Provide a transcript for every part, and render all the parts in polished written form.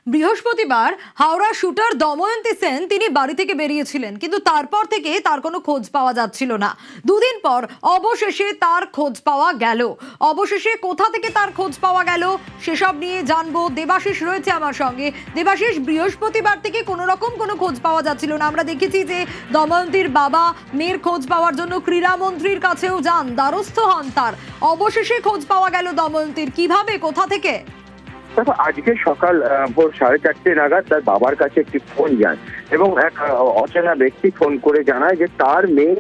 বৃহস্পতিবার হাওড়া শুটার দময়ন্তী সেন তিনি বাড়ি থেকে বেরিয়েছিলেন, কিন্তু তারপর থেকে তার কোনো খোঁজ পাওয়া যাচ্ছিল না। দুদিন পর অবশেষে তার খোঁজ পাওয়া গেল। অবশেষে কোথা থেকে তার খোঁজ পাওয়া গেল সেসব নিয়ে জানবো। দেবাশিস রয়েছে আমার সঙ্গে। দেবাশিস, বৃহস্পতিবার থেকে কোনো রকম কোনো খোঁজ পাওয়া যাচ্ছিল না। আমরা দেখেছি যে দময়ন্তীর বাবা মেয়ের খোঁজ পাওয়ার জন্য ক্রীড়ামন্ত্রীর কাছেও যান, দ্বারস্থ হন তার। অবশেষে খোঁজ পাওয়া গেল দময়ন্তীর, কিভাবে, কোথা থেকে? দেখো, আজকে সকাল ভোর 4:30 নাগাদ তার বাবার কাছে একটি ফোন যায় এবং এক অচেনা ব্যক্তি ফোন করে জানায় যে তার মেয়ে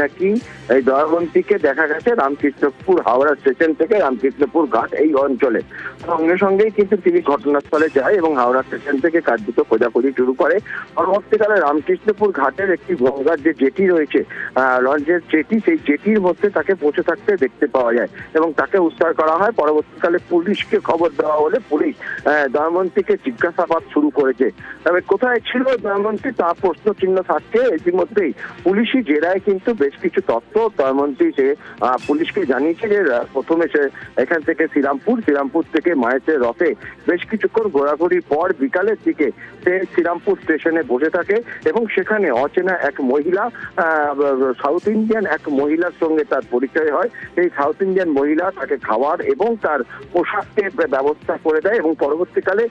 নাকি এই দময়ন্তীকে দেখা গেছে রামকৃষ্ণপুর হাওড়া স্টেশন থেকে রামকৃষ্ণপুর ঘাট এই অঞ্চলে। সঙ্গে সঙ্গেই কিন্তু তিনি ঘটনাস্থলে যায় এবং হাওড়া স্টেশন থেকে কার্যত খোঁজাখুঁজি শুরু করে। পরবর্তীকালে রামকৃষ্ণপুর ঘাটের একটি গঙ্গার যে জেটি রয়েছে, লঞ্চের জেটি, সেই জেটির মধ্যে তাকে বসে থাকতে দেখতে পাওয়া যায় এবং তাকে উদ্ধার করা হয়। পরবর্তীকালে পুলিশকে খবর দেওয়া হলে পুলিশ দময়ন্তীকে জিজ্ঞাসাবাদ শুরু করেছে। তবে কোথায় ছিল দময়ন্তী তা প্রশ্ন চিহ্ন থাকছে। ইতিমধ্যেই পুলিশি জেরায় কিন্তু বেশ কিছু তথ্য দময়ন্তী সে পুলিশকে জানিয়েছে যে প্রথমে সে এখান থেকে শ্রীরামপুর থেকে মায়ের রথে বেশ কিছুক্ষণ ঘোরাঘুরির পর বিকালের দিকে সে শ্রীরামপুর স্টেশনে বসে থাকে এবং সেখানে অচেনা এক মহিলা, সাউথ ইন্ডিয়ান এক মহিলার সঙ্গে তার পরিচয় হয়। এই সাউথ ইন্ডিয়ান মহিলা তাকে খাওয়ার এবং তার পোশাকের ব্যবস্থা করে দেয় এবং পরবর্তীকালে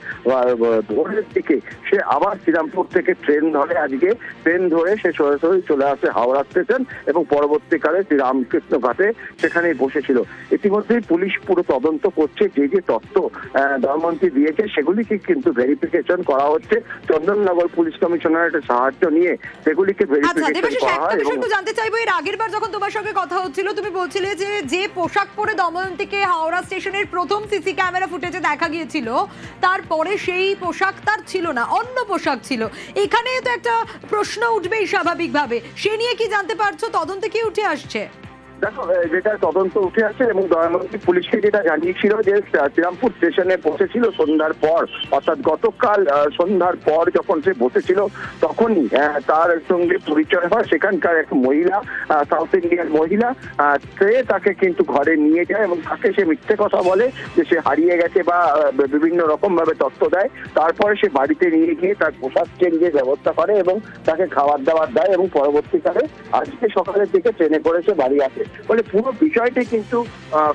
ভোরের দিকে সে আবার শ্রীরামপুর থেকে ট্রেন ধরে। আজকে ট্রেন ধরে সে সরাসরি চলে আসে হাওড়া স্টেশন এবং পরবর্তীকালে শ্রীরামকৃষ্ণ ঘাটে সেখানেই বসেছিল। ইতিমধ্যেই পুলিশ পুরো তদন্ত করছে। যে যে তথ্য দময়ন্তী দিয়েছে সেগুলিকে কিন্তু ভেরিফিকেশন করা হচ্ছে। চন্দননগর পুলিশ কমিশনারের সাহায্য নিয়ে সেগুলিকে ভেরিফিকেশন করা হয়। এবং জানতে চাইবো, এর আগের বার যখন তোমার সঙ্গে কথা হচ্ছিল তুমি বলছিলে যে যে পোশাক পরে দময়ন্তীকে হাওড়া স্টেশনের প্রথম সিসি ক্যামেরা ফুটেজে দেখা গিয়েছিল, তারপরে সেই পোশাক তার ছিল না, অন্য পোশাক ছিল। এখানে তো একটা প্রশ্ন উঠবেই স্বাভাবিকভাবে, সে নিয়ে কি জানতে পারছো? তদন্তে কি উঠে আসছে? দেখো, যেটা তদন্ত উঠে আসে এবং দময়ন্তী পুলিশকে যেটা জানিয়েছিল যে শ্রীরামপুর স্টেশনে বসেছিল সন্ধ্যার পর, অর্থাৎ গতকাল সন্ধ্যার পর যখন সে বসেছিল তখনই তার সঙ্গে পরিচয় হয় সেখানকার এক মহিলা, সাউথ ইন্ডিয়ান মহিলা। সে তাকে কিন্তু ঘরে নিয়ে যায় এবং তাকে সে মিথ্যে কথা বলে যে সে হারিয়ে গেছে বা বিভিন্ন রকম ভাবে তথ্য দেয়। তারপরে সে বাড়িতে নিয়ে গিয়ে তার পোশাক চেঞ্জের ব্যবস্থা করে এবং তাকে খাবার দাবার দেয় এবং পরবর্তীকালে আজকে সকালের দিকে ট্রেনে করে সে বাড়ি আসে। বলে পুরো বিষয়টি কিন্তু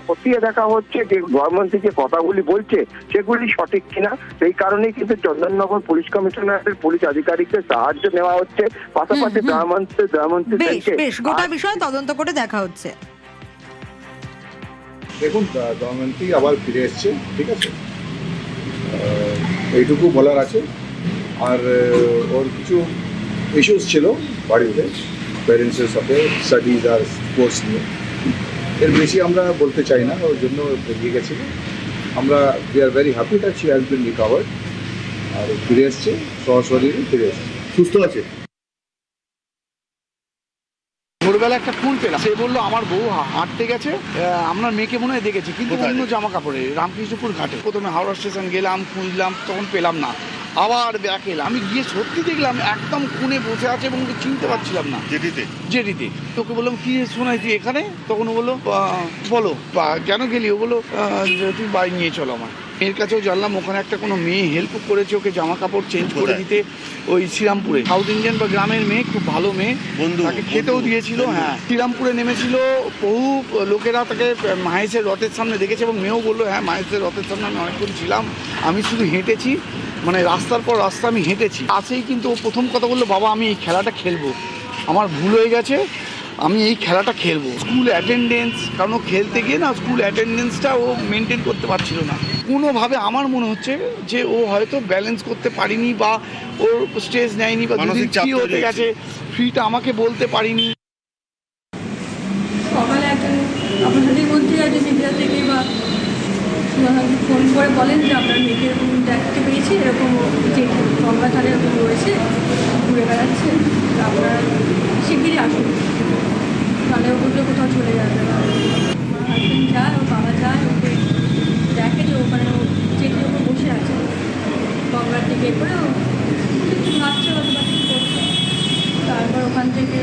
খতিয়ে দেখা হচ্ছে যে দময়ন্তী যে কথাগুলি বলছে সেগুলি সঠিক কিনা। সেই কারণেই কিন্তু চন্দননগর পুলিশ কমিশনারের পুলিশ আধিকারিকদের সাহায্য নেওয়া হচ্ছে। পাশাপাশি দময়ন্তী গোটা বিষয় তদন্ত করে দেখা হচ্ছে। দেখুন, দময়ন্তী আবার ফিরে এসছে, ঠিক আছে, এইটুকু বলার আছে। আর ওর কিছু ইস্যুস ছিল বাড়িতে, প্যারেন্টসের সাথে, স্টাডিজ আর স্পোর্টস নিয়ে। এর বেশি আমরা বলতে চাই না, ওর জন্য বেরিয়ে গেছিল। আমরা we are very happy that she has been recovered. আর ফিরে এসছে, সশরীরে ফিরে এসছে, সুস্থ আছে। ভোরবেলা একটা ফোন পেলাম, সে বললো আমার বউ হাঁটতে গেছে, আপনার মেয়েকে মনে হয় দেখেছে, কিন্তু অন্য জামা কাপড়ে, রামকৃষ্ণপুর ঘাটে। প্রথমে হাওড়া স্টেশন গেলাম, খুঁজলাম, তখন পেলাম না। আবার ব্যাক এলাম, আমি গিয়ে সত্যি দেখলাম একদম কোণে বসে আছে এবং চিনতে পারছিলাম না। জেডিতে তোকে বললাম কি শোনাই তুই এখানে? তখন ও বললো বলো কেন গেলি? ও বললো তুই বাড়ি নিয়ে চলো আমার। মেয়ের কাছেও জানলাম ওখানে একটা কোনো মেয়ে হেল্প করেছে ওকে জামা কাপড় চেঞ্জ করে দিতে, ওই শ্রীরামপুরে। সাউথ ইন্ডিয়ান বা গ্রামের মেয়ে, খুব ভালো মেয়ে, তাকে খেতেও দিয়েছিল। হ্যাঁ, শ্রীরামপুরে নেমেছিল, বহু লোকেরা তাকে মাহেশের রথের সামনে দেখেছে এবং মেয়েও বললো হ্যাঁ মাহেশের রথের সামনে আমি অনেকক্ষণ ছিলাম, আমি শুধু হেঁটেছি, মানে রাস্তার পর রাস্তা আমি হেঁটেছি। আসেই কিন্তু ও প্রথম কথা বললো বাবা আমি এই খেলাটা খেলবো, আমার ভুল হয়ে গেছে, আমি এই খেলাটা খেলবো। স্কুল অ্যাটেন্ডেন্স, কারণ ও খেলতে গিয়ে না স্কুল অ্যাটেন্ডেন্সটা ও মেনটেন করতে পারছিল না কোনোভাবে। আমার মনে হচ্ছে যে ও হয়তো ব্যালেন্স করতে পারিনি বা ওর স্ট্রেস নেয়নি বা দুদিন ফ্রি হতে গেছে, ফ্রিটা আমাকে বলতে পারিনি। সকালে একজন আপনার সাথেই বলছি একজন মিডিয়া থেকে বা ফোন করে বলেন যে আপনার মেয়েকে এরকম দেখতে পেয়েছি, এরকম যে গঙ্গা ধারে এরকম রয়েছে, ঘুরে বেড়াচ্ছে, আপনার শিগগিরই আসুন, তাহলে ওগুলো কোথাও চলে যাবে না। আমার হাজব্যান্ড যায়, ওর বাবা যায়, ওকে দেখে যে ওখানে ও যেটির ওপর বসে আছে গঙ্গার দিকে করে, ও একটু ভাবছে হয়তো বা কিছু করছে। তারপর ওখান থেকে